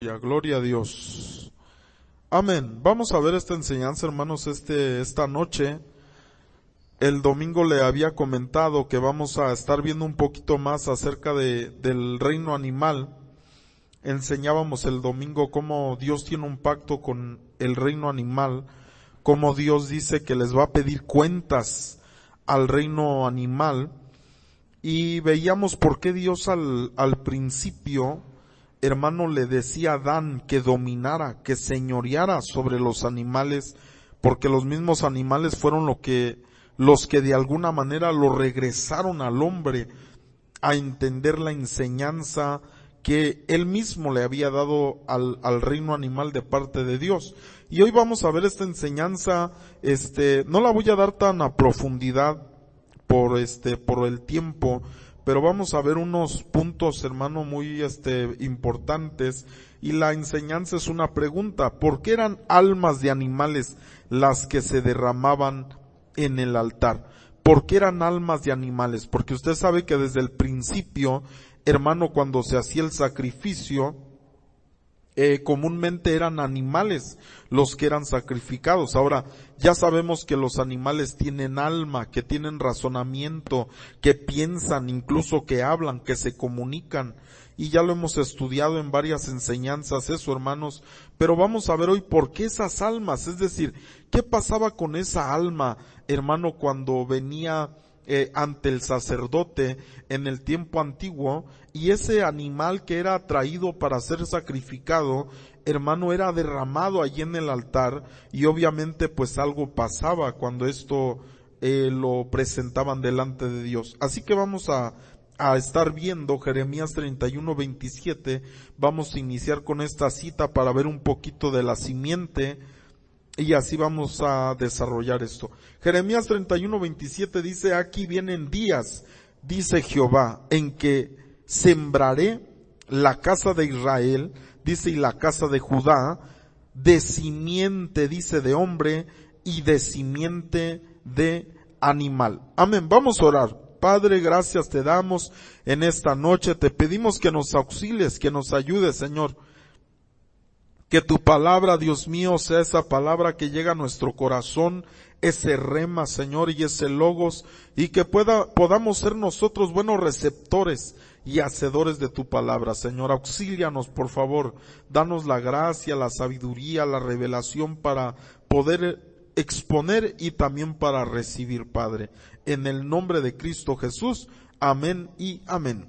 Gloria a Dios. Amén. Vamos a ver esta enseñanza, hermanos, esta noche. El domingo le había comentado que vamos a estar viendo un poquito más acerca del reino animal. Enseñábamos el domingo cómo Dios tiene un pacto con el reino animal, cómo Dios dice que les va a pedir cuentas al reino animal, y veíamos por qué Dios al principio, hermano, le decía a Adán que dominara, que señoreara sobre los animales, porque los mismos animales fueron los que de alguna manera lo regresaron al hombre a entender la enseñanza que él mismo le había dado al reino animal de parte de Dios. Y hoy vamos a ver esta enseñanza, no la voy a dar tan a profundidad por el tiempo, pero vamos a ver unos puntos, hermano, muy importantes. Y la enseñanza es una pregunta: ¿por qué eran almas de animales las que se derramaban en el altar? ¿Por qué eran almas de animales? Porque usted sabe que desde el principio, hermano, cuando se hacía el sacrificio, comúnmente eran animales los que eran sacrificados. Ahora, ya sabemos que los animales tienen alma, que tienen razonamiento, que piensan, incluso que hablan, que se comunican, y ya lo hemos estudiado en varias enseñanzas eso, hermanos, pero vamos a ver hoy por qué esas almas, es decir, qué pasaba con esa alma, hermano, cuando venía ante el sacerdote en el tiempo antiguo, y ese animal que era traído para ser sacrificado, hermano, era derramado allí en el altar, y obviamente pues algo pasaba cuando esto lo presentaban delante de Dios. Así que vamos a estar viendo Jeremías 31:27, vamos a iniciar con esta cita para ver un poquito de la simiente, y así vamos a desarrollar esto. Jeremías 31:27 dice: aquí vienen días, dice Jehová, en que sembraré la casa de Israel, dice, y la casa de Judá, de simiente, dice, de hombre, y de simiente de animal. Amén. Vamos a orar. Padre, gracias te damos en esta noche, te pedimos que nos auxilies, que nos ayudes, Señor. Que tu palabra, Dios mío, sea esa palabra que llega a nuestro corazón, ese rema, Señor, y ese logos, y que podamos ser nosotros buenos receptores y hacedores de tu palabra. Señor, auxílianos, por favor, danos la gracia, la sabiduría, la revelación para poder exponer y también para recibir, Padre. En el nombre de Cristo Jesús, amén y amén.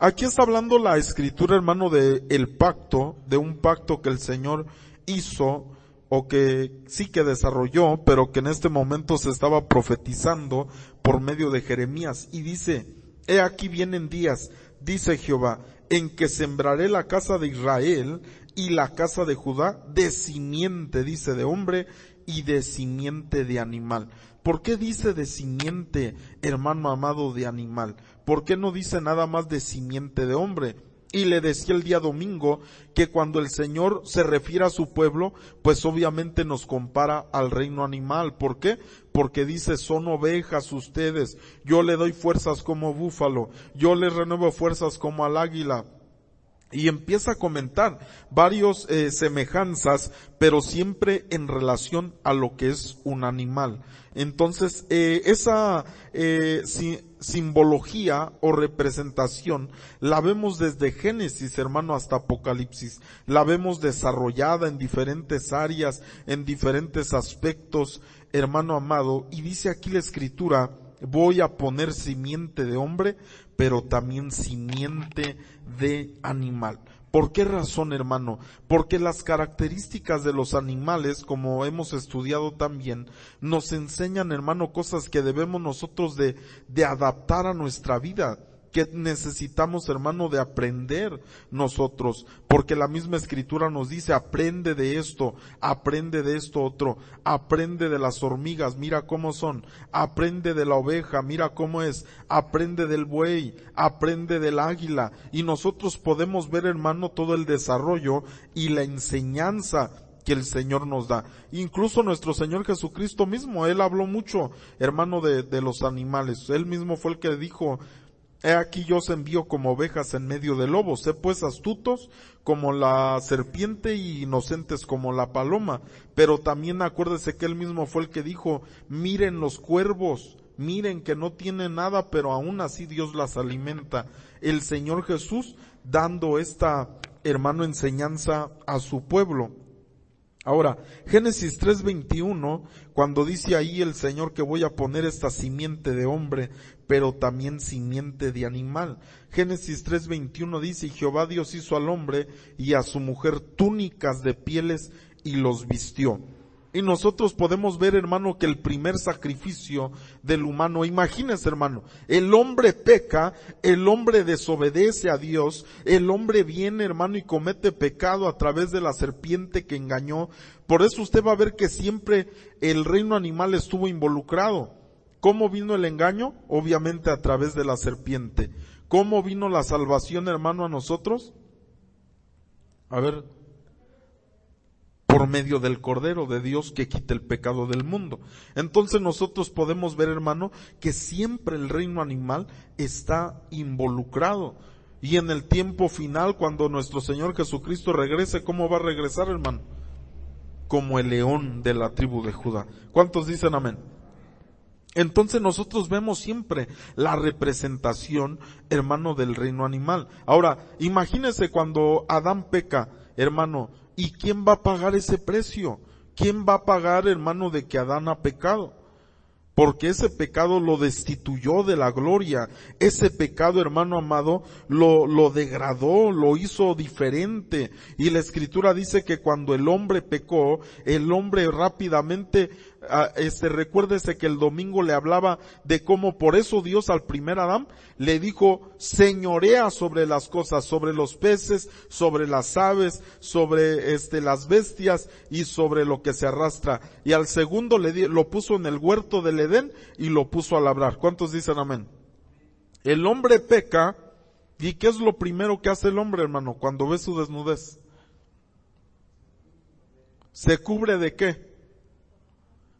Aquí está hablando la escritura, hermano, de el pacto, de un pacto que el Señor hizo, o que sí que desarrolló, pero que en este momento se estaba profetizando por medio de Jeremías. Y dice: he aquí vienen días, dice Jehová, en que sembraré la casa de Israel y la casa de Judá de simiente, dice, de hombre, y de simiente de animal. ¿Por qué dice de simiente, hermano amado, de animal? ¿Por qué no dice nada más de simiente de hombre? Y le decía el día domingo que cuando el Señor se refiere a su pueblo, pues obviamente nos compara al reino animal. ¿Por qué? Porque dice: son ovejas ustedes, yo le doy fuerzas como búfalo, yo les renuevo fuerzas como al águila. Y empieza a comentar varios semejanzas, pero siempre en relación a lo que es un animal. Entonces, esa simbología o representación la vemos desde Génesis, hermano, hasta Apocalipsis. La vemos desarrollada en diferentes áreas, en diferentes aspectos, hermano amado. Y dice aquí la Escritura: voy a poner simiente de hombre, pero también simiente de animal. ¿Por qué razón, hermano? Porque las características de los animales, como hemos estudiado también, nos enseñan, hermano, cosas que debemos nosotros de adaptar a nuestra vida, que necesitamos, hermano, de aprender nosotros, porque la misma Escritura nos dice: aprende de esto otro, aprende de las hormigas, mira cómo son, aprende de la oveja, mira cómo es, aprende del buey, aprende del águila. Y nosotros podemos ver, hermano, todo el desarrollo y la enseñanza que el Señor nos da. Incluso nuestro Señor Jesucristo mismo, Él habló mucho, hermano, de los animales. Él mismo fue el que dijo: He aquí yo os envío como ovejas en medio de lobos, sé pues astutos como la serpiente y inocentes como la paloma. Pero también acuérdese que él mismo fue el que dijo, miren los cuervos, miren que no tienen nada, pero aún así Dios las alimenta. El Señor Jesús dando esta, hermano, enseñanza a su pueblo. Ahora, Génesis 3:21, cuando dice ahí el Señor que voy a poner esta simiente de hombre, pero también simiente de animal. Génesis 3:21 dice, y Jehová Dios hizo al hombre y a su mujer túnicas de pieles y los vistió. Y nosotros podemos ver, hermano, que el primer sacrificio del humano, imagínese, hermano, el hombre peca, el hombre desobedece a Dios, el hombre viene, hermano, y comete pecado a través de la serpiente que engañó. Por eso usted va a ver que siempre el reino animal estuvo involucrado. ¿Cómo vino el engaño? Obviamente a través de la serpiente. ¿Cómo vino la salvación, hermano, a nosotros? A ver, por medio del Cordero de Dios que quita el pecado del mundo. Entonces nosotros podemos ver, hermano, que siempre el reino animal está involucrado. Y en el tiempo final, cuando nuestro Señor Jesucristo regrese, ¿cómo va a regresar, hermano? Como el león de la tribu de Judá. ¿Cuántos dicen amén? Entonces nosotros vemos siempre la representación, hermano, del reino animal. Ahora, imagínese cuando Adán peca, hermano, ¿y quién va a pagar ese precio? ¿Quién va a pagar, hermano, de que Adán ha pecado? Porque ese pecado lo destituyó de la gloria. Ese pecado, hermano amado, lo degradó, lo hizo diferente. Y la Escritura dice que cuando el hombre pecó, el hombre rápidamente, recuérdese que el domingo le hablaba de cómo por eso Dios al primer Adán le dijo, señorea sobre las cosas, sobre los peces, sobre las aves, sobre las bestias y sobre lo que se arrastra. Y al segundo lo puso en el huerto del Edén y lo puso a labrar. ¿Cuántos dicen amén? El hombre peca, ¿y qué es lo primero que hace el hombre, hermano, cuando ve su desnudez? ¿Se cubre de qué?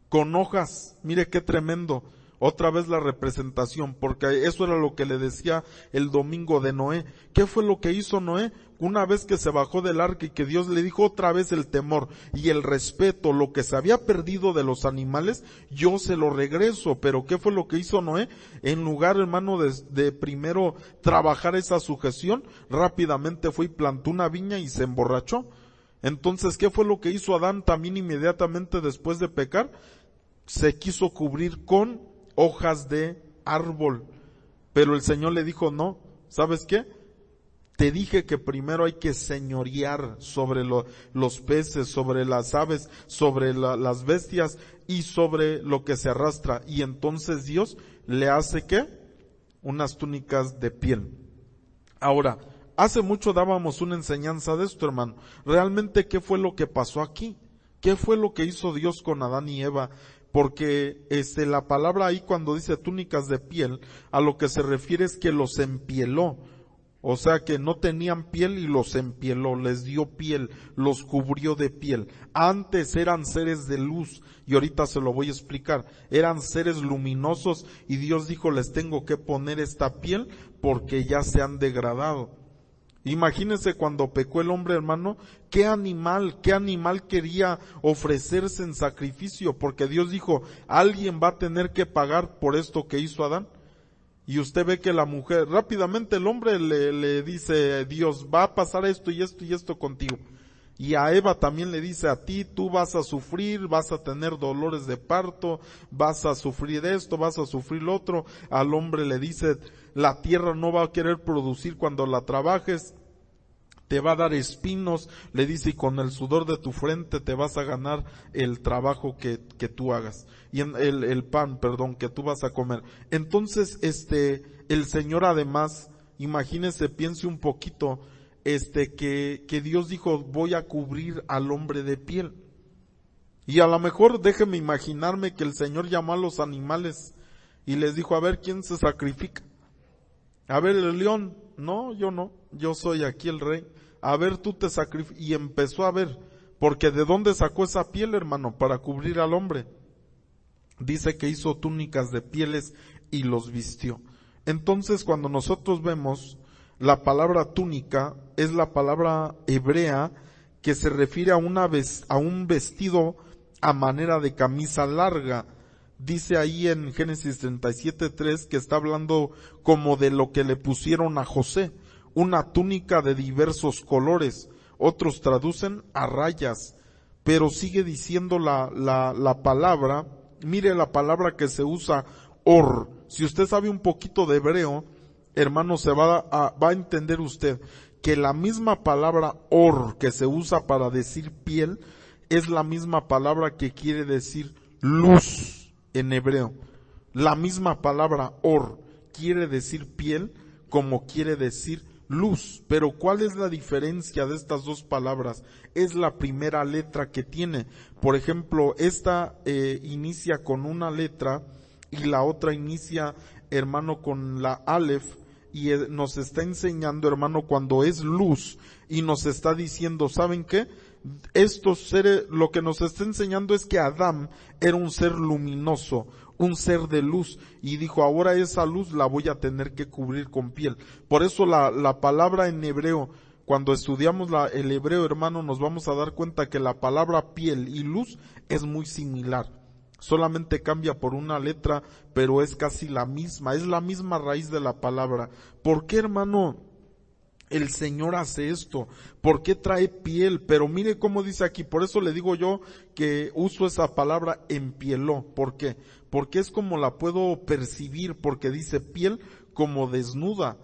Con hojas. Mire qué tremendo. Otra vez la representación, porque eso era lo que le decía el domingo de Noé. ¿Qué fue lo que hizo Noé? Una vez que se bajó del arca y que Dios le dijo otra vez el temor y el respeto, lo que se había perdido de los animales, yo se lo regreso. Pero ¿qué fue lo que hizo Noé? En lugar, hermano, de primero trabajar esa sujeción, rápidamente fue y plantó una viña y se emborrachó. Entonces, ¿qué fue lo que hizo Adán también inmediatamente después de pecar? Se quiso cubrir con hojas de árbol, pero el Señor le dijo, no, ¿sabes qué? Te dije que primero hay que señorear sobre los peces, sobre las aves, sobre las bestias y sobre lo que se arrastra. Y entonces Dios le hace, ¿qué? Unas túnicas de piel. Ahora, hace mucho dábamos una enseñanza de esto, hermano. Realmente, ¿qué fue lo que pasó aquí? ¿Qué fue lo que hizo Dios con Adán y Eva? Porque la palabra ahí cuando dice túnicas de piel, a lo que se refiere es que los empieló. O sea que no tenían piel y los empieló, les dio piel, los cubrió de piel. Antes eran seres de luz y ahorita se lo voy a explicar. Eran seres luminosos y Dios dijo, les tengo que poner esta piel porque ya se han degradado. Imagínense cuando pecó el hombre, hermano, qué animal quería ofrecerse en sacrificio, porque Dios dijo, alguien va a tener que pagar por esto que hizo Adán. Y usted ve que la mujer, rápidamente el hombre le dice, Dios, va a pasar esto y esto y esto contigo. Y a Eva también le dice, a ti tú vas a sufrir, vas a tener dolores de parto, vas a sufrir esto, vas a sufrir lo otro. Al hombre le dice, la tierra no va a querer producir cuando la trabajes, te va a dar espinos, le dice, y con el sudor de tu frente te vas a ganar el trabajo que tú hagas. Y el pan, que tú vas a comer. Entonces, el Señor además, imagínese, piense un poquito, que Dios dijo, voy a cubrir al hombre de piel. Y a lo mejor déjeme imaginarme que el Señor llamó a los animales y les dijo, a ver, ¿quién se sacrifica? A ver, el león, no, yo no, yo soy aquí el rey. A ver, tú te sacrificas. Y empezó a ver, porque ¿de dónde sacó esa piel, hermano? Para cubrir al hombre. Dice que hizo túnicas de pieles y los vistió. Entonces, cuando nosotros vemos la palabra túnica, es la palabra hebrea que se refiere a un vestido a manera de camisa larga. Dice ahí en Génesis 37:3 que está hablando como de lo que le pusieron a José, una túnica de diversos colores. Otros traducen a rayas, pero sigue diciendo la palabra. Mire la palabra que se usa, or. Si usted sabe un poquito de hebreo, hermano, va a entender usted que la misma palabra or que se usa para decir piel es la misma palabra que quiere decir luz en hebreo. La misma palabra or quiere decir piel como quiere decir luz. Pero ¿cuál es la diferencia de estas dos palabras? Es la primera letra que tiene. Por ejemplo, esta inicia con una letra y la otra inicia, hermano, con la Aleph, y nos está enseñando, hermano, cuando es luz, y nos está diciendo, ¿saben qué? Estos seres, lo que nos está enseñando es que Adán era un ser luminoso, un ser de luz, y dijo, ahora esa luz la voy a tener que cubrir con piel. Por eso la palabra en hebreo, cuando estudiamos el hebreo, hermano, nos vamos a dar cuenta que la palabra piel y luz es muy similar. Solamente cambia por una letra, pero es casi la misma, es la misma raíz de la palabra. ¿Por qué, hermano, el Señor hace esto? ¿Por qué trae piel? Pero mire cómo dice aquí, por eso le digo yo que uso esa palabra empieló. ¿Por qué? Porque es como la puedo percibir, porque dice piel como desnuda.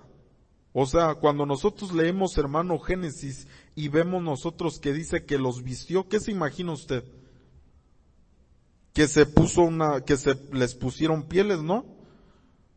O sea, cuando nosotros leemos, hermano, Génesis, y vemos nosotros que dice que los vistió, ¿qué se imagina usted? Que les pusieron pieles, ¿no?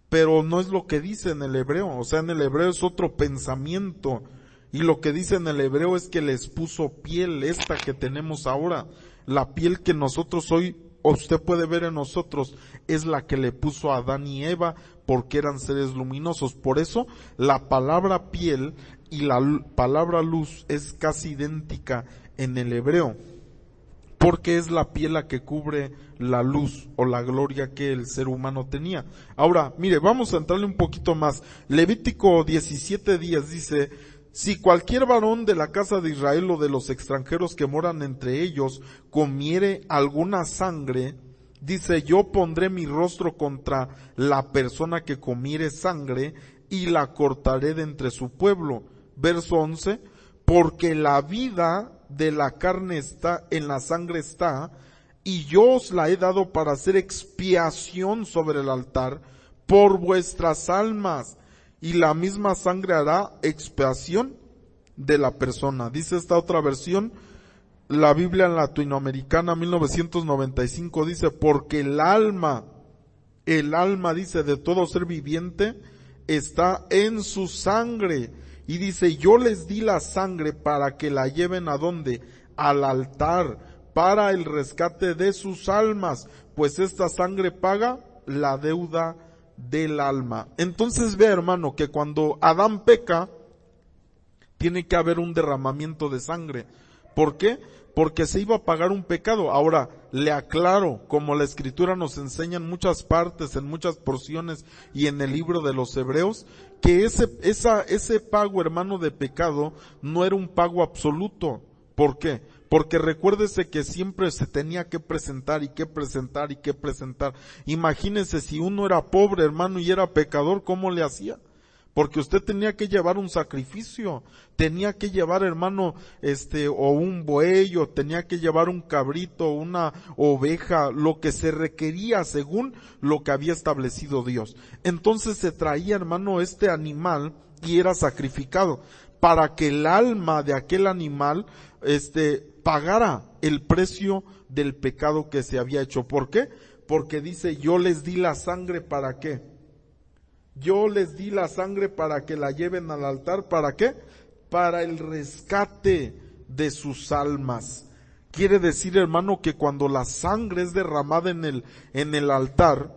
Pero no es lo que dice en el hebreo. O sea, en el hebreo es otro pensamiento. Y lo que dice en el hebreo es que les puso piel, esta que tenemos ahora. La piel que nosotros hoy, usted puede ver en nosotros, es la que le puso a Adán y Eva, porque eran seres luminosos. Por eso, la palabra piel y la palabra luz es casi idéntica en el hebreo. Porque es la piel la que cubre la luz o la gloria que el ser humano tenía. Ahora, mire, vamos a entrarle un poquito más. Levítico 17:10 dice, si cualquier varón de la casa de Israel o de los extranjeros que moran entre ellos comiere alguna sangre, dice, yo pondré mi rostro contra la persona que comiere sangre y la cortaré de entre su pueblo. Verso 11, porque la vida de la carne está, en la sangre está, y yo os la he dado para hacer expiación sobre el altar por vuestras almas, y la misma sangre hará expiación de la persona. Dice esta otra versión, la Biblia latinoamericana 1995, dice, porque el alma dice de todo ser viviente está en su sangre. Y dice, yo les di la sangre para que la lleven ¿a dónde? Al altar, para el rescate de sus almas, pues esta sangre paga la deuda del alma. Entonces ve, hermano, que cuando Adán peca, tiene que haber un derramamiento de sangre. ¿Por qué? Porque se iba a pagar un pecado. Ahora, le aclaro, como la Escritura nos enseña en muchas partes, en muchas porciones y en el libro de los Hebreos, que ese pago, hermano, de pecado no era un pago absoluto. ¿Por qué? Porque recuérdese que siempre se tenía que presentar y que presentar y que presentar. Imagínese si uno era pobre, hermano, y era pecador, ¿cómo le hacía? Porque usted tenía que llevar un sacrificio, tenía que llevar, hermano, o un buey, o tenía que llevar un cabrito, una oveja, lo que se requería según lo que había establecido Dios. Entonces se traía, hermano, este animal y era sacrificado para que el alma de aquel animal, pagara el precio del pecado que se había hecho. ¿Por qué? Porque dice, yo les di la sangre, ¿para qué? Yo les di la sangre para que la lleven al altar, ¿para qué? Para el rescate de sus almas. Quiere decir, hermano, que cuando la sangre es derramada en el altar,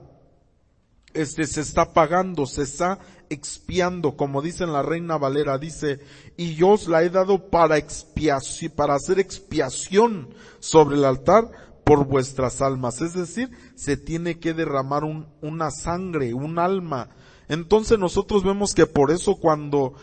se está pagando, se está expiando, como dice en la Reina Valera, dice, y yo os la he dado para hacer expiación sobre el altar por vuestras almas. Es decir, se tiene que derramar una sangre, un alma. Entonces nosotros vemos que por eso cuando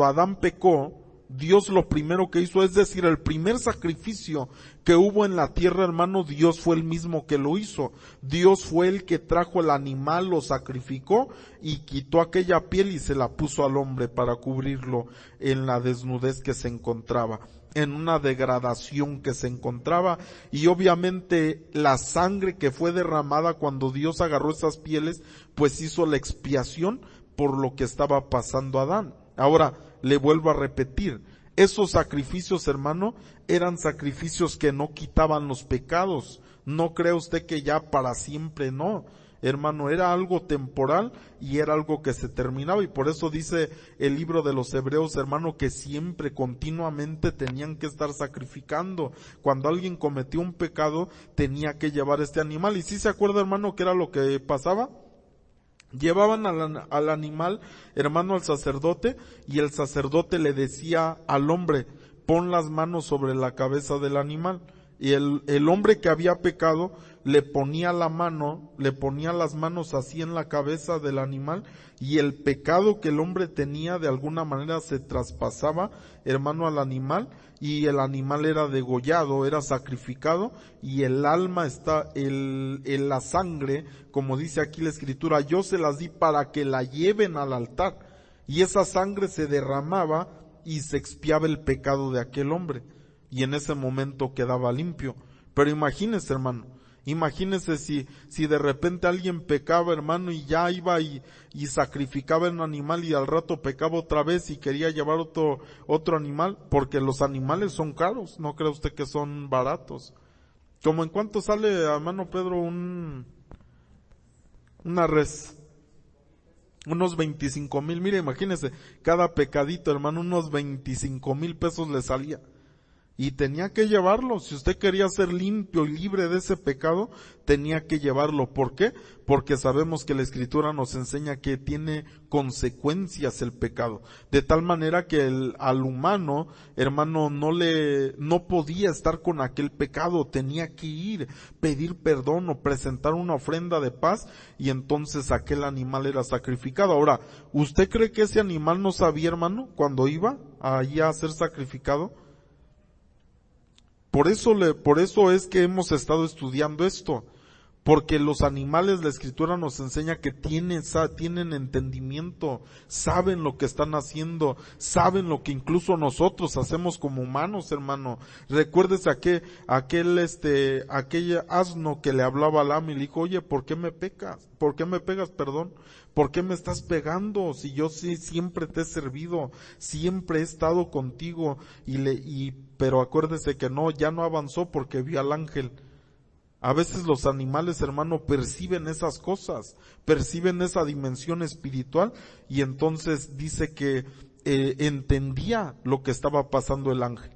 Adán pecó, Dios lo primero que hizo, es decir, el primer sacrificio que hubo en la tierra, hermano, Dios fue el mismo que lo hizo. Dios fue el que trajo el animal, lo sacrificó y quitó aquella piel y se la puso al hombre para cubrirlo en la desnudez que se encontraba, en una degradación que se encontraba, y obviamente la sangre que fue derramada cuando Dios agarró esas pieles, pues hizo la expiación por lo que estaba pasando a Adán. Ahora, le vuelvo a repetir, esos sacrificios, hermano, eran sacrificios que no quitaban los pecados. No cree usted que ya para siempre, no. Hermano, era algo temporal y era algo que se terminaba, y por eso dice el libro de los Hebreos, hermano, que siempre, continuamente tenían que estar sacrificando. Cuando alguien cometió un pecado, tenía que llevar este animal. Y si se acuerda, hermano, ¿qué era lo que pasaba? Llevaban al animal, hermano, al sacerdote, y el sacerdote le decía al hombre, pon las manos sobre la cabeza del animal. Y el hombre que había pecado le ponía las manos así en la cabeza del animal, y el pecado que el hombre tenía de alguna manera se traspasaba, hermano, al animal, y el animal era degollado, era sacrificado, y el alma la sangre, como dice aquí la escritura, yo se las di para que la lleven al altar, y esa sangre se derramaba y se expiaba el pecado de aquel hombre, y en ese momento quedaba limpio. Pero imagínese, hermano, imagínese si de repente alguien pecaba, hermano, y ya iba y sacrificaba un animal, y al rato pecaba otra vez y quería llevar otro animal, porque los animales son caros, no cree usted que son baratos. ¿Como en cuánto sale, hermano Pedro, una res? Unos 25,000, mire, imagínese, cada pecadito, hermano, unos 25,000 pesos le salía. Y tenía que llevarlo. Si usted quería ser limpio y libre de ese pecado, tenía que llevarlo. ¿Por qué? Porque sabemos que la Escritura nos enseña que tiene consecuencias el pecado. De tal manera que al humano, hermano, no podía estar con aquel pecado. Tenía que ir, pedir perdón o presentar una ofrenda de paz, y entonces aquel animal era sacrificado. Ahora, ¿usted cree que ese animal no sabía, hermano, cuando iba allí a ser sacrificado? Por eso es que hemos estado estudiando esto, porque los animales, la Escritura nos enseña que tienen entendimiento, saben lo que están haciendo, saben lo que incluso nosotros hacemos como humanos, hermano. Recuérdese aquel asno que le hablaba a Balaam y le dijo, oye, ¿por qué me pegas? ¿Por qué me pegas, perdón? ¿Por qué me estás pegando? Si yo sí siempre te he servido, siempre he estado contigo, pero acuérdese que ya no avanzó porque vio al ángel. A veces los animales, hermano, perciben esas cosas, perciben esa dimensión espiritual, y entonces dice que entendía lo que estaba pasando el ángel.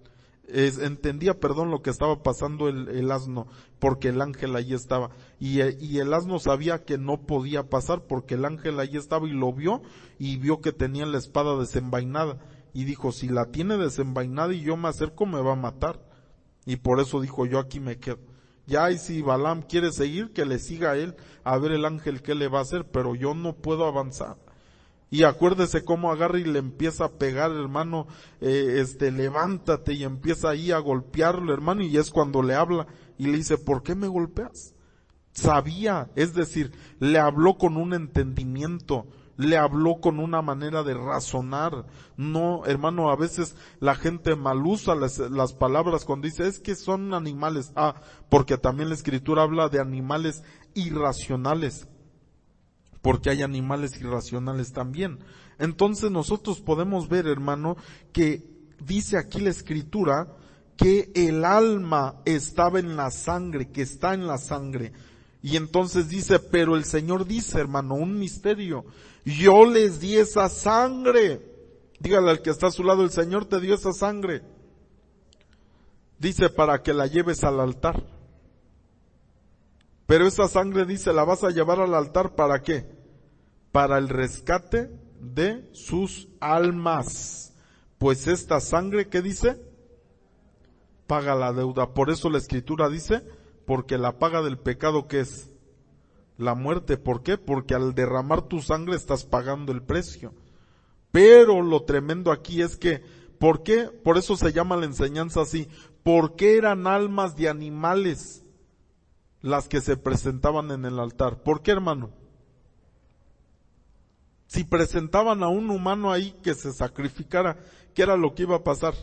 Entendía lo que estaba pasando el asno, porque el ángel allí estaba, y el asno sabía que no podía pasar porque el ángel allí estaba, y lo vio, y vio que tenía la espada desenvainada, y dijo, si la tiene desenvainada y yo me acerco, me va a matar, y por eso dijo, yo aquí me quedo. Ya, y si Balaam quiere seguir, que le siga a él, a ver el ángel qué le va a hacer, pero yo no puedo avanzar. Y acuérdese cómo agarra y le empieza a pegar, hermano, levántate, y empieza ahí a golpearlo, hermano, y es cuando le habla y le dice, ¿por qué me golpeas? Sabía, es decir, le habló con un entendimiento, le habló con una manera de razonar. No, hermano, a veces la gente mal usa las palabras cuando dice, es que son animales. Porque también la Escritura habla de animales irracionales, porque hay animales irracionales también. Entonces nosotros podemos ver, hermano, que dice aquí la Escritura que el alma estaba en la sangre, que está en la sangre. Y entonces dice, pero el Señor dice, hermano, un misterio, yo les di esa sangre. Dígale al que está a su lado, el Señor te dio esa sangre. Dice, para que la lleves al altar. Pero esa sangre, dice, la vas a llevar al altar, ¿para qué? Para el rescate de sus almas. Pues esta sangre, ¿qué dice? Paga la deuda. Por eso la Escritura dice, porque la paga del pecado, ¿qué es? la muerte. ¿Por qué? Porque al derramar tu sangre estás pagando el precio. Pero lo tremendo aquí es que, ¿por qué? Por eso se llama la enseñanza así. ¿Por qué eran almas de animales las que se presentaban en el altar? ¿Por qué, hermano? Si presentaban a un humano ahí que se sacrificara, ¿qué era lo que iba a pasar?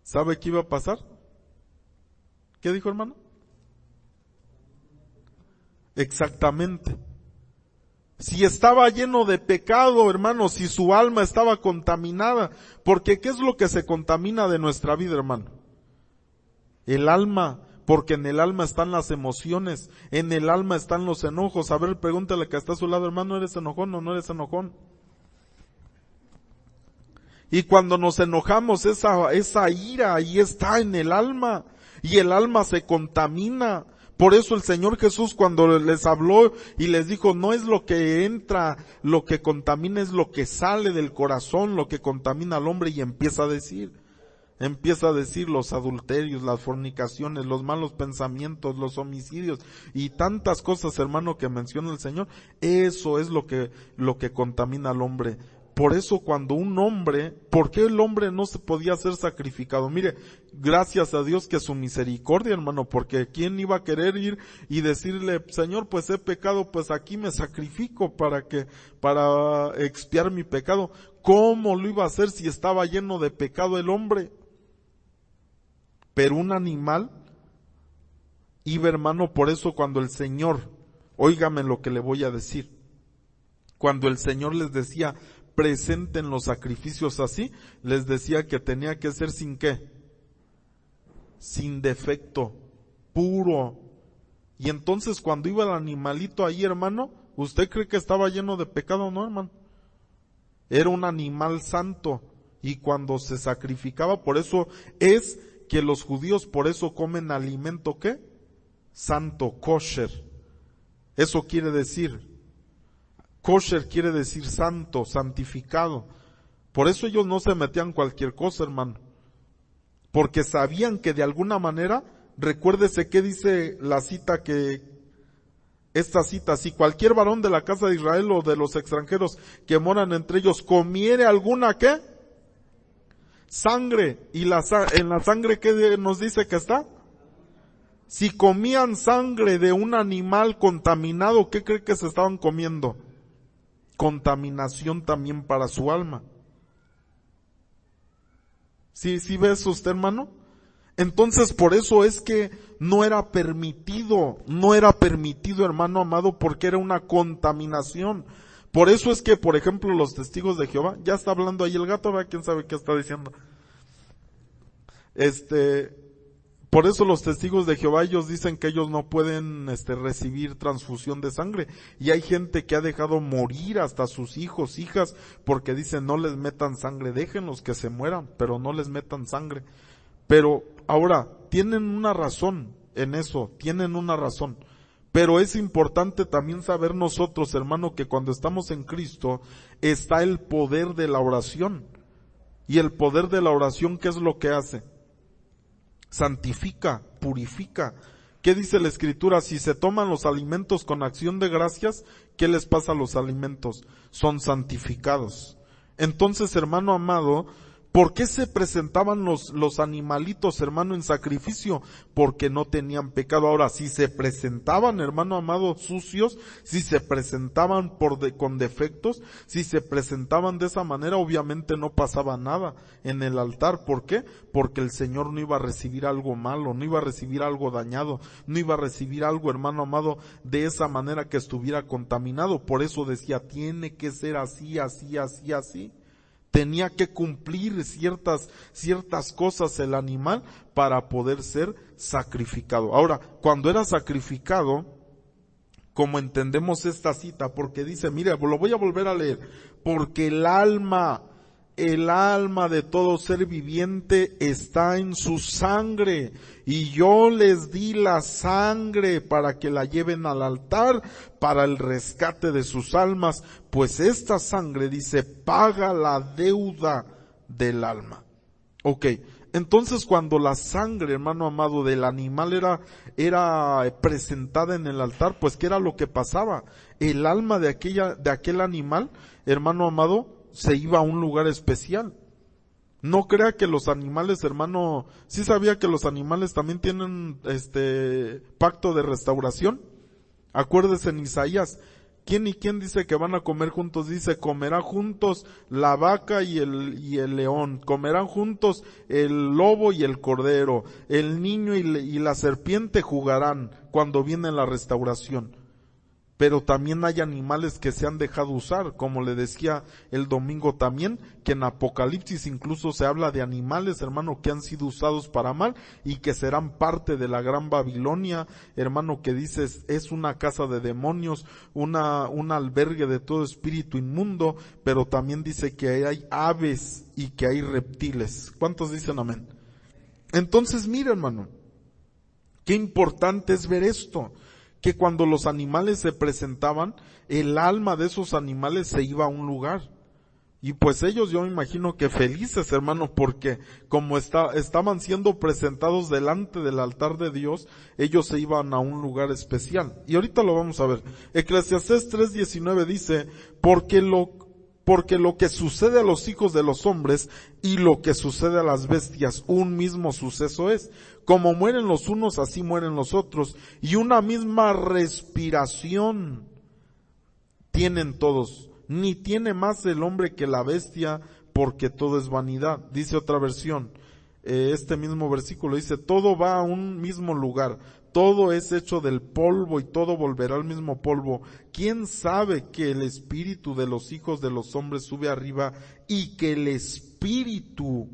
¿Sabe qué iba a pasar? ¿Qué dijo, hermano? Exactamente. Si estaba lleno de pecado, hermano, si su alma estaba contaminada, porque ¿qué es lo que se contamina de nuestra vida, hermano? El alma, porque en el alma están las emociones, en el alma están los enojos. A ver, pregúntale que está a su lado, hermano, ¿eres enojón o no eres enojón? Y cuando nos enojamos, esa ira ahí está en el alma, y el alma se contamina. Por eso el Señor Jesús, cuando les habló y les dijo, no es lo que entra, lo que contamina, es lo que sale del corazón, lo que contamina al hombre, y empieza a decir los adulterios, las fornicaciones, los malos pensamientos, los homicidios y tantas cosas, hermano, que menciona el Señor. Eso es lo que contamina al hombre. Por eso cuando un hombre, ¿por qué el hombre no se podía ser sacrificado? Mire, gracias a Dios que su misericordia, hermano, porque ¿quién iba a querer ir y decirle, Señor, pues he pecado, pues aquí me sacrifico para expiar mi pecado? ¿Cómo lo iba a hacer si estaba lleno de pecado el hombre? Pero un animal iba, hermano, por eso cuando el Señor, óigame lo que le voy a decir, cuando el Señor les decía, presenten los sacrificios así, les decía que tenía que ser sin qué, sin defecto, puro. Y entonces cuando iba el animalito ahí, hermano, ¿usted cree que estaba lleno de pecado? No, hermano. Era un animal santo, y cuando se sacrificaba, por eso es que los judíos por eso comen alimento ¿qué? Santo, kosher. Eso quiere decir, kosher quiere decir santo, santificado. Por eso ellos no se metían cualquier cosa, hermano. Porque sabían que de alguna manera, recuérdese qué dice la cita esta cita, si cualquier varón de la casa de Israel o de los extranjeros que moran entre ellos comiere alguna ¿qué? Sangre. ¿Y en la sangre qué nos dice que está? Si comían sangre de un animal contaminado, ¿qué cree que se estaban comiendo? Contaminación también para su alma. ¿Sí ves usted, hermano? Entonces por eso es que no era permitido, hermano amado, porque era una contaminación. Por eso es que, por ejemplo, los testigos de Jehová, ya está hablando ahí el gato, ¿verdad? ¿Quién sabe qué está diciendo? Por eso los testigos de Jehová, ellos dicen que ellos no pueden recibir transfusión de sangre. Y hay gente que ha dejado morir hasta sus hijos, hijas, porque dicen no les metan sangre, déjenlos que se mueran, pero no les metan sangre. Pero ahora, tienen una razón en eso, tienen una razón. Pero es importante también saber nosotros, hermano, que cuando estamos en Cristo está el poder de la oración. Y el poder de la oración, ¿qué es lo que hace? Santifica, purifica. ¿Qué dice la Escritura? Si se toman los alimentos con acción de gracias, ¿qué les pasa a los alimentos? Son santificados. Entonces, hermano amado, ¿por qué se presentaban los animalitos, hermano, en sacrificio? Porque no tenían pecado. Ahora, si se presentaban, hermano amado, sucios, si se presentaban con defectos, si se presentaban de esa manera, obviamente no pasaba nada en el altar. ¿Por qué? Porque el Señor no iba a recibir algo malo, no iba a recibir algo dañado, no iba a recibir algo, hermano amado, de esa manera que estuviera contaminado. Por eso decía, tiene que ser así, así, así, así. Tenía que cumplir ciertas cosas el animal para poder ser sacrificado. Ahora, cuando era sacrificado, como entendemos esta cita, porque dice, mire, lo voy a volver a leer, porque el alma de todo ser viviente está en su sangre, y yo les di la sangre para que la lleven al altar para el rescate de sus almas, pues esta sangre, dice, paga la deuda del alma. Ok, entonces cuando la sangre, hermano amado, del animal era presentada en el altar, pues ¿qué era lo que pasaba? El alma de aquel animal, hermano amado, se iba a un lugar especial. No crea que los animales, hermano, ¿sí sabía que los animales también tienen pacto de restauración? Acuérdese en Isaías, ¿quién y quién dice que van a comer juntos? Dice, comerán juntos la vaca y el león, comerán juntos el lobo y el cordero, el niño y la serpiente jugarán cuando viene la restauración. Pero también hay animales que se han dejado usar, como le decía el domingo también, que en Apocalipsis incluso se habla de animales, hermano, que han sido usados para mal y que serán parte de la gran Babilonia, hermano, que dices es una casa de demonios, un albergue de todo espíritu inmundo, pero también dice que hay aves y que hay reptiles. ¿Cuántos dicen amén? Entonces, mira, hermano, qué importante es ver esto, que cuando los animales se presentaban, el alma de esos animales se iba a un lugar. Y pues ellos, yo me imagino que felices, hermanos, porque como estaban siendo presentados delante del altar de Dios, ellos se iban a un lugar especial. Y ahorita lo vamos a ver. Eclesiastés 3:19 dice, porque lo que sucede a los hijos de los hombres y lo que sucede a las bestias, un mismo suceso es. Como mueren los unos, así mueren los otros. Y una misma respiración tienen todos. Ni tiene más el hombre que la bestia, porque todo es vanidad. Dice otra versión, este mismo versículo dice, todo va a un mismo lugar. Todo es hecho del polvo y todo volverá al mismo polvo. ¿Quién sabe que el espíritu de los hijos de los hombres sube arriba y que el espíritu...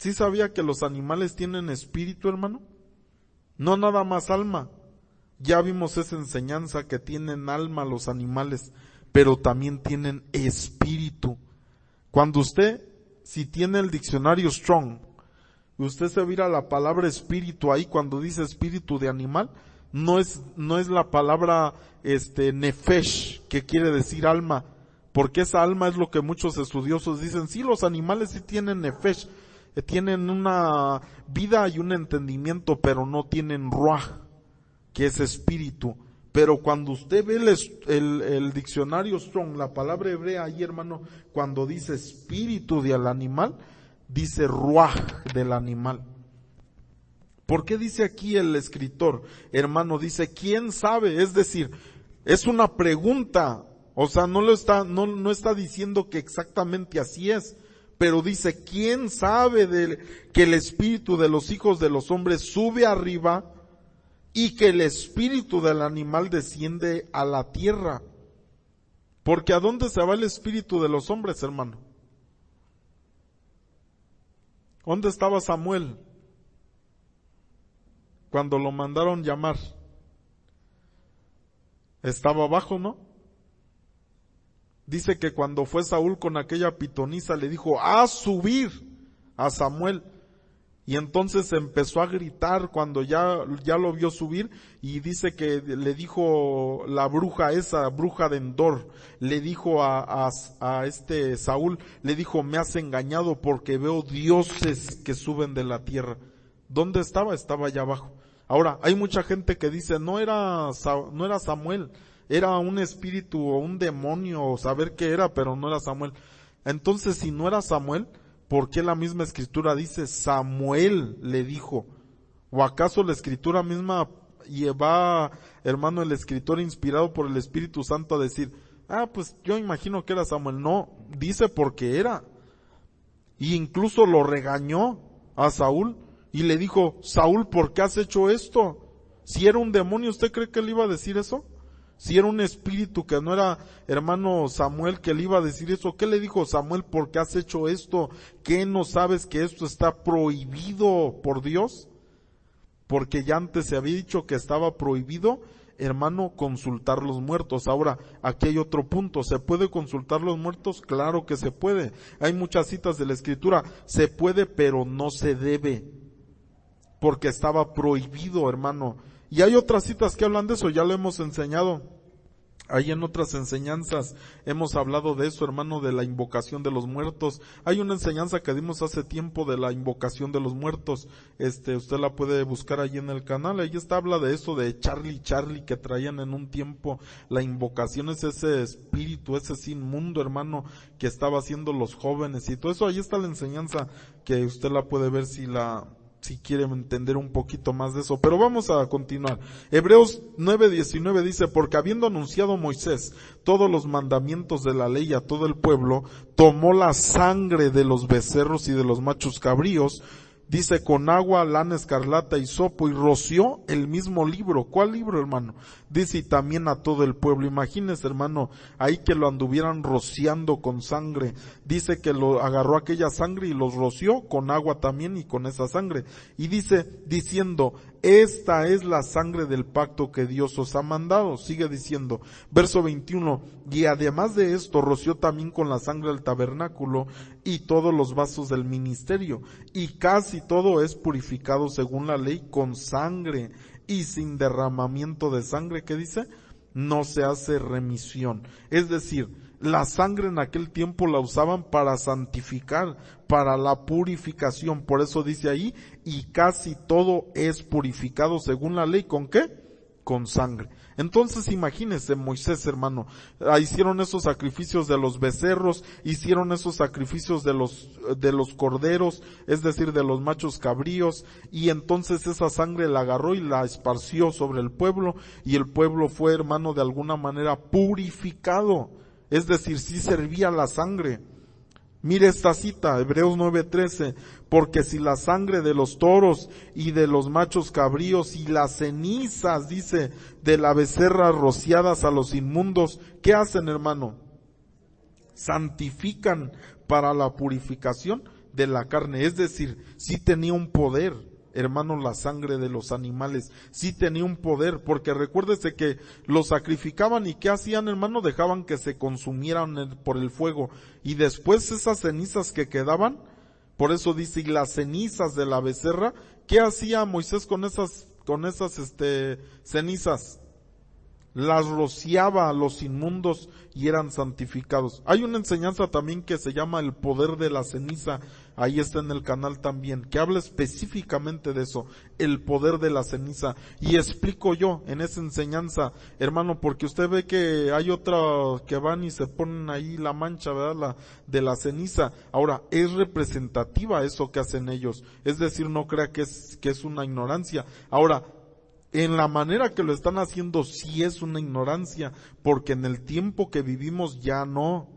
¿Sí sabía que los animales tienen espíritu, hermano? No nada más alma. Ya vimos esa enseñanza que tienen alma los animales, pero también tienen espíritu. Cuando usted, si tiene el diccionario Strong, usted se mira la palabra espíritu ahí, cuando dice espíritu de animal, no es la palabra nefesh, que quiere decir alma, porque esa alma es lo que muchos estudiosos dicen, sí, los animales sí tienen nefesh, tienen una vida y un entendimiento, pero no tienen ruaj, que es espíritu. Pero cuando usted ve el diccionario Strong, la palabra hebrea ahí, hermano, cuando dice espíritu del animal, dice ruaj del animal. ¿Por qué dice aquí el escritor, hermano? Dice, ¿quién sabe? Es decir, es una pregunta, o sea, no está diciendo que exactamente así es, pero dice, ¿quién sabe que el espíritu de los hijos de los hombres sube arriba y que el espíritu del animal desciende a la tierra? Porque ¿a dónde se va el espíritu de los hombres, hermano? ¿Dónde estaba Samuel cuando lo mandaron llamar? Estaba abajo, ¿no? Dice que cuando fue Saúl con aquella pitonisa le dijo, ¡haz subir a Samuel! Y entonces empezó a gritar cuando ya lo vio subir, y dice que le dijo la bruja de Endor, le dijo a Saúl, le dijo, me has engañado porque veo dioses que suben de la tierra. ¿Dónde estaba? Estaba allá abajo. Ahora, hay mucha gente que dice, no era Samuel, era un espíritu o un demonio o saber qué era, pero no era Samuel. Entonces, si no era Samuel, ¿por qué la misma escritura dice Samuel le dijo? ¿O acaso la escritura misma lleva, hermano, el escritor inspirado por el Espíritu Santo a decir, pues yo imagino que era Samuel? No, dice porque era. Y incluso lo regañó a Saúl y le dijo, Saúl, ¿por qué has hecho esto? Si era un demonio, ¿usted cree que él iba a decir eso? Si era un espíritu que no era hermano Samuel que le iba a decir eso, ¿qué le dijo Samuel? ¿Por qué has hecho esto? ¿Qué no sabes que esto está prohibido por Dios? Porque ya antes se había dicho que estaba prohibido, hermano, consultar los muertos. Ahora, aquí hay otro punto, ¿se puede consultar los muertos? Claro que se puede. Hay muchas citas de la Escritura, se puede pero no se debe, porque estaba prohibido, hermano. Y hay otras citas que hablan de eso, ya lo hemos enseñado Ahí en otras enseñanzas hemos hablado de eso, hermano, de la invocación de los muertos. Hay una enseñanza que dimos hace tiempo de la invocación de los muertos. Usted la puede buscar ahí en el canal. Ahí habla de eso, de Charlie, que traían en un tiempo la invocación, es ese espíritu, ese inmundo, hermano, que estaba haciendo los jóvenes y todo eso. Ahí está la enseñanza, que usted la puede ver si quieren entender un poquito más de eso. Pero vamos a continuar. Hebreos 9:19 dice, porque habiendo anunciado Moisés todos los mandamientos de la ley a todo el pueblo, tomó la sangre de los becerros y de los machos cabríos, dice, con agua, lana escarlata y hisopo, y roció el mismo libro. ¿Cuál libro, hermano? Dice, y también a todo el pueblo. Imagínese, hermano, ahí que lo anduvieran rociando con sangre. Dice que lo agarró aquella sangre y los roció con agua también y con esa sangre. Y dice, diciendo, esta es la sangre del pacto que Dios os ha mandado. Sigue diciendo, verso 21, y además de esto roció también con la sangre del tabernáculo y todos los vasos del ministerio. Y casi todo es purificado según la ley con sangre, y sin derramamiento de sangre, ¿qué dice? No se hace remisión. Es decir, la sangre en aquel tiempo la usaban para santificar, para la purificación. Por eso dice ahí, y casi todo es purificado según la ley. ¿Con qué? Con sangre. Entonces imagínese, Moisés, hermano, hicieron esos sacrificios de los becerros, hicieron esos sacrificios de los corderos, es decir, de los machos cabríos, y entonces esa sangre la agarró y la esparció sobre el pueblo, y el pueblo fue, hermano, de alguna manera purificado, es decir, sí servía la sangre. Mire esta cita, Hebreos 9:13, porque si la sangre de los toros y de los machos cabríos y las cenizas, dice, de la becerra rociadas a los inmundos, ¿qué hacen, hermano? Santifican para la purificación de la carne, es decir, sí tenía un poder, hermano, la sangre de los animales, sí tenía un poder, porque recuérdese que los sacrificaban y ¿qué hacían, hermano? Dejaban que se consumieran por el fuego, y después esas cenizas que quedaban, por eso dice, y las cenizas de la becerra, ¿qué hacía Moisés con esas cenizas? Las rociaba a los inmundos y eran santificados. Hay una enseñanza también que se llama el poder de la ceniza, ahí está en el canal también, que habla específicamente de eso, el poder de la ceniza. Y explico yo en esa enseñanza, hermano, porque usted ve que hay otra que van y se ponen ahí la mancha, ¿verdad? De la ceniza. Ahora, es representativa eso que hacen ellos, es decir, no crea que es una ignorancia. Ahora, en la manera que lo están haciendo sí es una ignorancia, porque en el tiempo que vivimos ya no.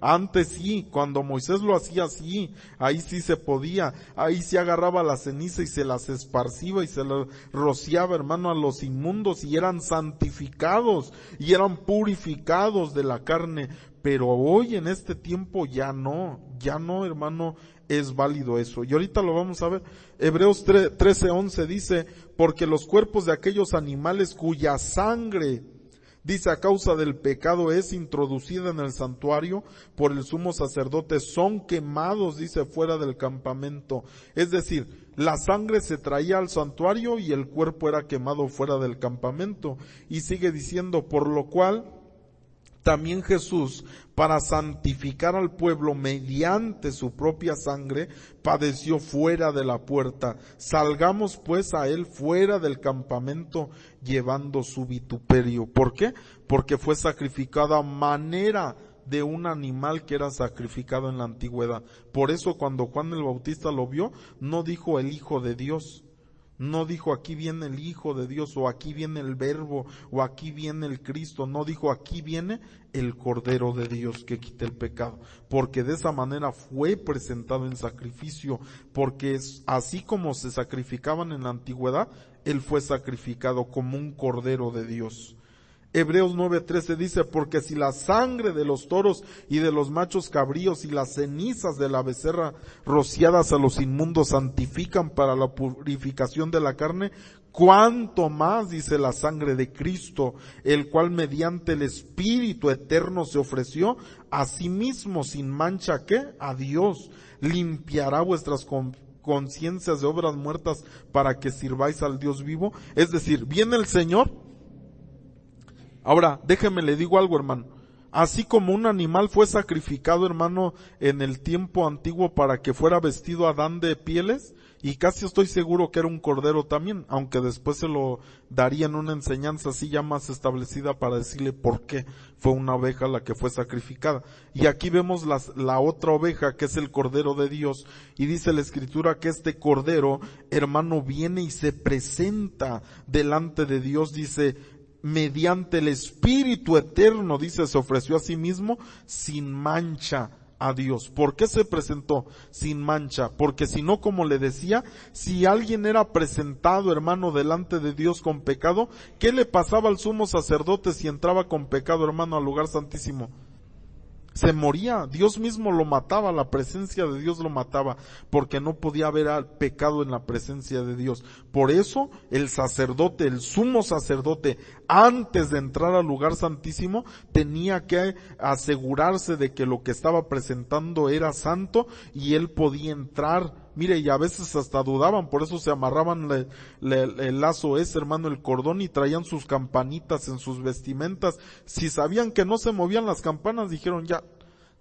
Antes sí, cuando Moisés lo hacía así, ahí sí se podía, ahí sí agarraba la ceniza y se las esparcía y se las rociaba, hermano, a los inmundos, y eran santificados y eran purificados de la carne. Pero hoy en este tiempo ya no, hermano, es válido eso. Y ahorita lo vamos a ver. Hebreos 13:11 dice, porque los cuerpos de aquellos animales cuya sangre, dice, a causa del pecado es introducida en el santuario por el sumo sacerdote, son quemados, dice, fuera del campamento. Es decir, la sangre se traía al santuario y el cuerpo era quemado fuera del campamento. Y sigue diciendo, por lo cual también Jesús, para santificar al pueblo mediante su propia sangre, padeció fuera de la puerta. Salgamos pues a él fuera del campamento llevando su vituperio. ¿Por qué? Porque fue sacrificado a manera de un animal que era sacrificado en la antigüedad. Por eso cuando Juan el Bautista lo vio, no dijo el Hijo de Dios. No dijo aquí viene el Hijo de Dios, o aquí viene el Verbo, o aquí viene el Cristo. No dijo aquí viene el Cordero de Dios que quita el pecado, porque de esa manera fue presentado en sacrificio, porque así como se sacrificaban en la antigüedad, Él fue sacrificado como un Cordero de Dios. Hebreos 9:13 dice, porque si la sangre de los toros y de los machos cabríos y las cenizas de la becerra rociadas a los inmundos santifican para la purificación de la carne, cuánto más, dice, la sangre de Cristo, el cual mediante el Espíritu eterno se ofreció a sí mismo sin mancha, ¿qué? A Dios, limpiará vuestras conciencias de obras muertas para que sirváis al Dios vivo. Es decir, viene el Señor Ahora, déjeme le digo algo, hermano. Así como un animal fue sacrificado, hermano, en el tiempo antiguo para que fuera vestido Adán de pieles, y casi estoy seguro que era un cordero también, aunque después se lo darían una enseñanza así ya más establecida para decirle por qué fue una oveja la que fue sacrificada. Y aquí vemos la otra oveja que es el Cordero de Dios, y dice la Escritura que este Cordero, hermano, viene y se presenta delante de Dios, dice, mediante el Espíritu eterno, dice, se ofreció a sí mismo sin mancha a Dios. ¿Por qué se presentó sin mancha? Porque si no, como le decía, si alguien era presentado, hermano, delante de Dios con pecado, ¿qué le pasaba al sumo sacerdote si entraba con pecado, hermano, al lugar santísimo? Se moría, Dios mismo lo mataba, la presencia de Dios lo mataba, porque no podía haber pecado en la presencia de Dios. Por eso el sacerdote, el sumo sacerdote, antes de entrar al lugar santísimo, tenía que asegurarse de que lo que estaba presentando era santo y él podía entrar. Mire, y a veces hasta dudaban, por eso se amarraban el lazo hermano, el cordón, y traían sus campanitas en sus vestimentas. Si sabían que no se movían las campanas, dijeron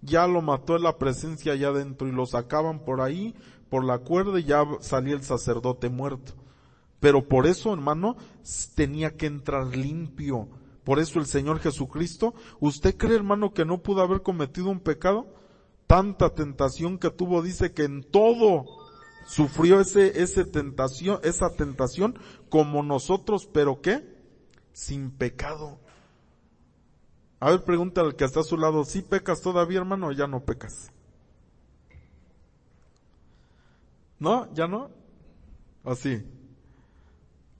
ya lo mató en la presencia allá adentro, y lo sacaban por ahí, por la cuerda, y ya salía el sacerdote muerto. Pero por eso, hermano, tenía que entrar limpio. Por eso el Señor Jesucristo, ¿usted cree, hermano, que no pudo haber cometido un pecado? Tanta tentación que tuvo, dice que en todo sufrió esa tentación como nosotros, pero ¿qué? Sin pecado. A ver, pregúntale al que está a su lado, ¿sí pecas todavía, hermano, o ya no pecas? ¿No? ¿Ya no? Así.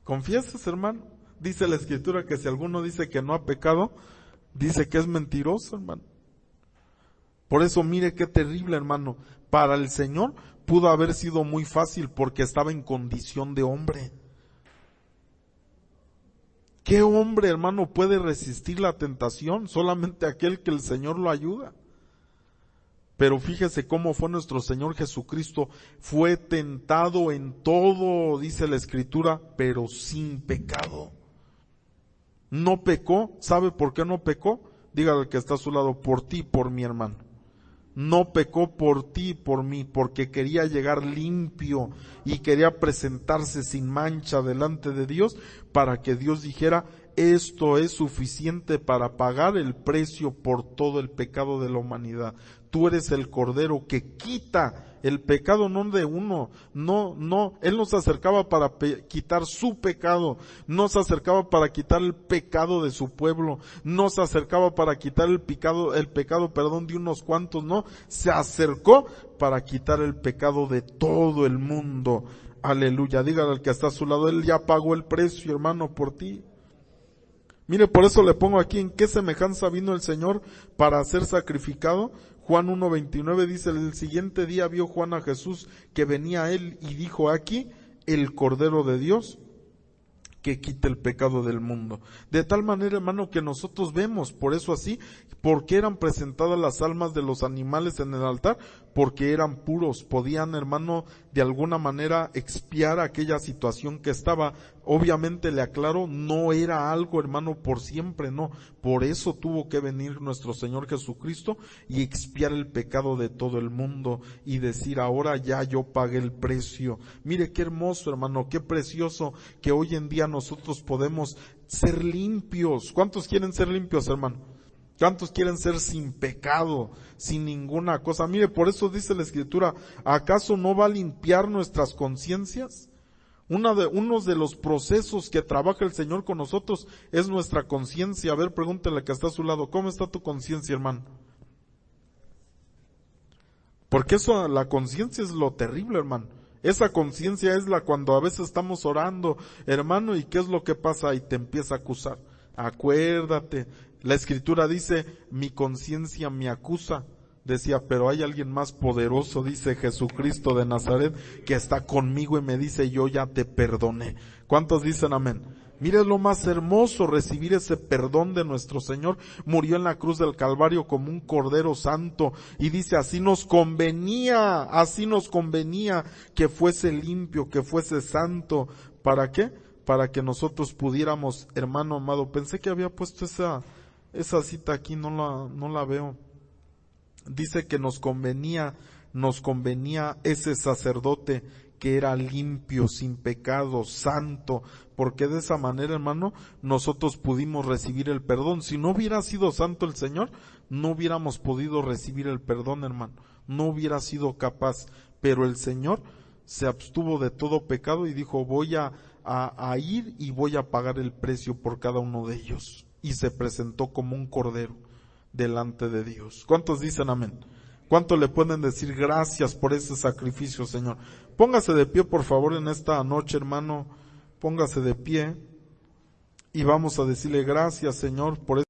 ¿Confiesas, hermano? Dice la Escritura que si alguno dice que no ha pecado, dice que es mentiroso, hermano. Por eso mire qué terrible, hermano. Para el Señor pudo haber sido muy fácil porque estaba en condición de hombre. ¿Qué hombre, hermano, puede resistir la tentación? Solamente aquel que el Señor lo ayuda. Pero fíjese cómo fue nuestro Señor Jesucristo. Fue tentado en todo, dice la Escritura, pero sin pecado. No pecó. ¿Sabe por qué no pecó? Dígale al que está a su lado, por ti, por mi hermano. No pecó por ti y por mí, porque quería llegar limpio y quería presentarse sin mancha delante de Dios, para que Dios dijera, esto es suficiente para pagar el precio por todo el pecado de la humanidad. Tú eres el Cordero que quita el pecado, no de uno, no, Él nos acercaba para quitar su pecado, no se acercaba para quitar el pecado de su pueblo, no se acercaba para quitar el pecado, de unos cuantos, no, se acercó para quitar el pecado de todo el mundo. Aleluya, dígale al que está a su lado, Él ya pagó el precio, hermano, por ti. Mire, por eso le pongo aquí, ¿en qué semejanza vino el Señor para ser sacrificado? Juan 1:29 dice, el siguiente día vio Juan a Jesús que venía a él y dijo, aquí el Cordero de Dios que quita el pecado del mundo. De tal manera, hermano, que nosotros vemos, por eso así, ¿por qué eran presentadas las almas de los animales en el altar? Porque eran puros, podían, hermano, de alguna manera expiar aquella situación que estaba. Obviamente le aclaro, no era algo, hermano, por siempre, no. Por eso tuvo que venir nuestro Señor Jesucristo y expiar el pecado de todo el mundo y decir, ahora ya yo pagué el precio. Mire qué hermoso, hermano, qué precioso que hoy en día nosotros podemos ser limpios. ¿Cuántos quieren ser limpios, hermano? ¿Cuántos quieren ser sin pecado, sin ninguna cosa? Mire, por eso dice la Escritura, ¿acaso no va a limpiar nuestras conciencias? Uno de los procesos que trabaja el Señor con nosotros es nuestra conciencia. A ver, pregúntale al que está a su lado, ¿cómo está tu conciencia, hermano? Porque eso, la conciencia es lo terrible, hermano. Esa conciencia es cuando a veces estamos orando, hermano, ¿y qué es lo que pasa? Y te empieza a acusar. Acuérdate, la Escritura dice, mi conciencia me acusa. Decía, pero hay alguien más poderoso, dice Jesucristo de Nazaret, que está conmigo y me dice, yo ya te perdoné. ¿Cuántos dicen amén? Mire lo más hermoso, recibir ese perdón de nuestro Señor. Murió en la cruz del Calvario como un Cordero Santo. Y dice, así nos convenía que fuese limpio, que fuese santo. ¿Para qué? para que nosotros pudiéramos, hermano amado, pensé que había puesto esa cita aquí, no la veo. Dice que nos convenía ese sacerdote que era limpio, sin pecado, santo, porque de esa manera, hermano, nosotros pudimos recibir el perdón. Si no hubiera sido santo el Señor, no hubiéramos podido recibir el perdón, hermano, no hubiera sido capaz, pero el Señor se abstuvo de todo pecado y dijo, voy a ir y voy a pagar el precio por cada uno de ellos, y se presentó como un cordero delante de Dios. ¿Cuántos dicen amén? ¿Cuánto le pueden decir gracias por ese sacrificio, Señor? Póngase de pie, por favor, en esta noche, hermano. Póngase de pie y vamos a decirle gracias, Señor, por